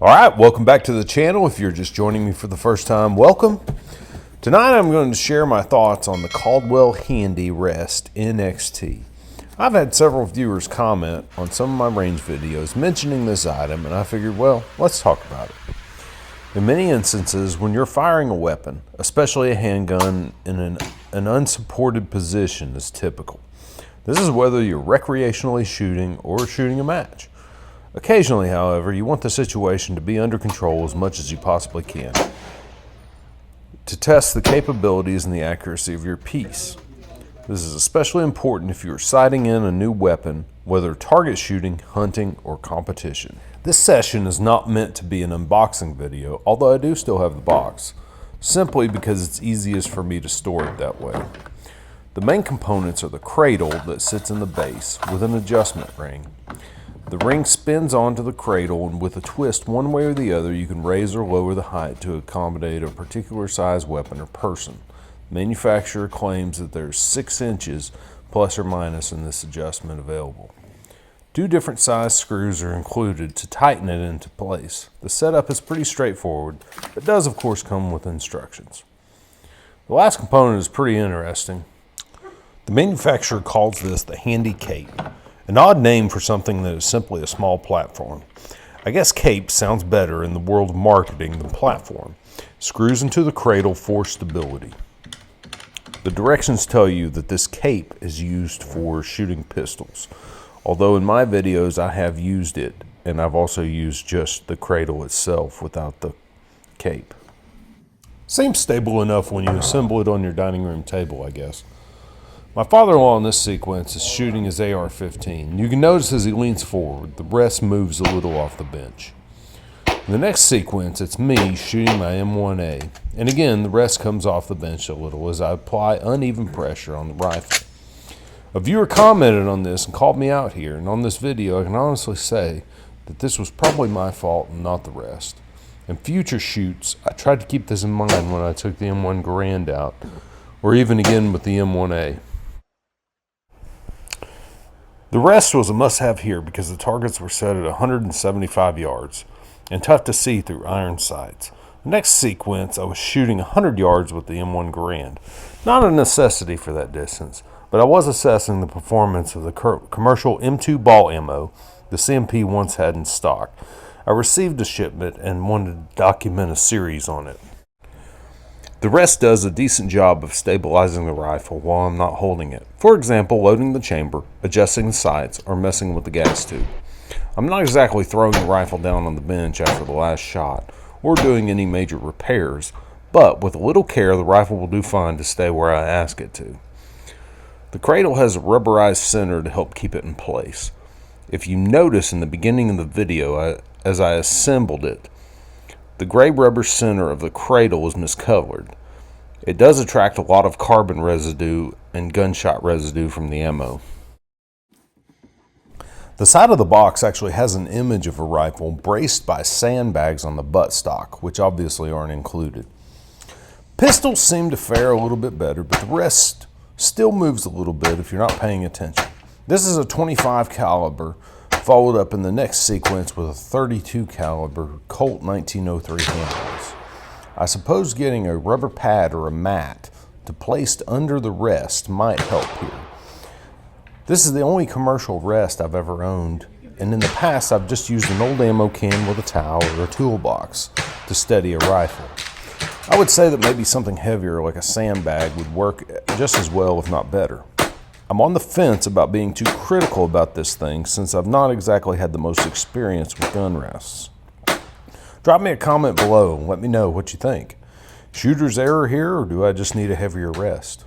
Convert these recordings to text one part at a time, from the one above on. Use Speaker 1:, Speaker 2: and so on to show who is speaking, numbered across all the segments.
Speaker 1: All right, welcome back to the channel. If you're just joining me for the first time, welcome. Tonight I'm going to share my thoughts on the Caldwell Handy Rest NXT. I've had several viewers comment on some of my range videos mentioning this item, and I figured, well, let's talk about it. In many instances, when you're firing a weapon, especially a handgun in an unsupported position is typical. This is whether you're recreationally shooting or shooting a match. Occasionally, however, you want the situation to be under control as much as you possibly can to test the capabilities and the accuracy of your piece. This is especially important if you're sighting in a new weapon, whether target shooting, hunting, or competition. This session is not meant to be an unboxing video, although I do still have the box, simply because it's easiest for me to store it that way. The main components are the cradle that sits in the base with an adjustment ring. The ring spins onto the cradle, and with a twist one way or the other, you can raise or lower the height to accommodate a particular size weapon or person. The manufacturer claims that there's 6 inches plus or minus in this adjustment available. 2 different size screws are included to tighten it into place. The setup is pretty straightforward, but does of course come with instructions. The last component is pretty interesting. The manufacturer calls this the Handy Cape. An odd name for something that is simply a small platform. I guess cape sounds better in the world of marketing than platform. Screws into the cradle for stability. The directions tell you that this cape is used for shooting pistols. Although in my videos I have used it, and I've also used just the cradle itself without the cape. Seems stable enough when you assemble it on your dining room table, I guess. My father-in-law in this sequence is shooting his AR-15. You can notice as he leans forward, the rest moves a little off the bench. In the next sequence, it's me shooting my M1A. And again, the rest comes off the bench a little as I apply uneven pressure on the rifle. A viewer commented on this and called me out here, and on this video I can honestly say that this was probably my fault and not the rest. In future shoots, I tried to keep this in mind when I took the M1 Garand out, or even again with the M1A. The rest was a must-have here because the targets were set at 175 yards and tough to see through iron sights. The next sequence, I was shooting 100 yards with the M1 Garand. Not a necessity for that distance, but I was assessing the performance of the commercial M2 ball ammo the CMP once had in stock. I received a shipment and wanted to document a series on it. The rest does a decent job of stabilizing the rifle while I'm not holding it. For example, loading the chamber, adjusting the sights, or messing with the gas tube. I'm not exactly throwing the rifle down on the bench after the last shot, or doing any major repairs, but with a little care the rifle will do fine to stay where I ask it to. The cradle has a rubberized center to help keep it in place. If you notice in the beginning of the video, as I assembled it, the gray rubber center of the cradle is miscolored. It does attract a lot of carbon residue and gunshot residue from the ammo. The side of the box actually has an image of a rifle braced by sandbags on the buttstock, which obviously aren't included. Pistols seem to fare a little bit better, but the rest still moves a little bit if you're not paying attention. This is a 25 caliber, followed up in the next sequence with a 32 caliber Colt 1903 handles. I suppose getting a rubber pad or a mat to place under the rest might help here. This is the only commercial rest I've ever owned, and in the past I've just used an old ammo can with a towel or a toolbox to steady a rifle. I would say that maybe something heavier like a sandbag would work just as well, if not better. I'm on the fence about being too critical about this thing since I've not exactly had the most experience with gun rests. Drop me a comment below and let me know what you think. Shooter's error here, or do I just need a heavier rest?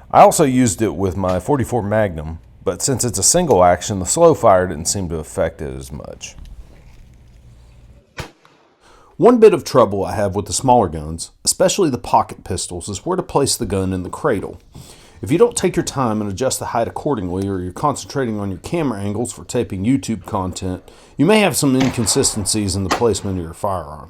Speaker 1: I also used it with my .44 Magnum, but since it's a single action, the slow fire didn't seem to affect it as much. One bit of trouble I have with the smaller guns, especially the pocket pistols, is where to place the gun in the cradle. If you don't take your time and adjust the height accordingly, or you're concentrating on your camera angles for taping YouTube content, you may have some inconsistencies in the placement of your firearm.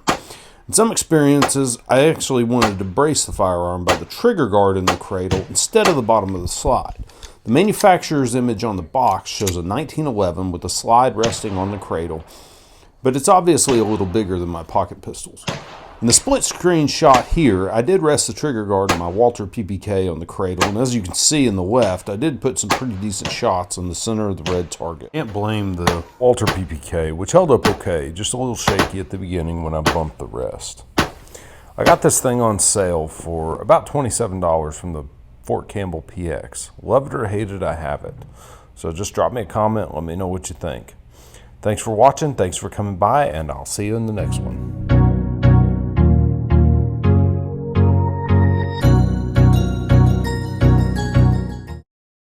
Speaker 1: In some experiences, I actually wanted to brace the firearm by the trigger guard in the cradle instead of the bottom of the slide. The manufacturer's image on the box shows a 1911 with the slide resting on the cradle but it's obviously a little bigger than my pocket pistols. In the split screen shot here, I did rest the trigger guard on my Walther PPK on the cradle, and as you can see in the left, I did put some pretty decent shots on the center of the red target. Can't blame the Walther PPK, which held up okay, just a little shaky at the beginning when I bumped the rest. I got this thing on sale for about $27 from the Fort Campbell PX. Love it or hate it, I have it. So just drop me a comment, let me know what you think. Thanks for watching, thanks for coming by, and I'll see you in the next one.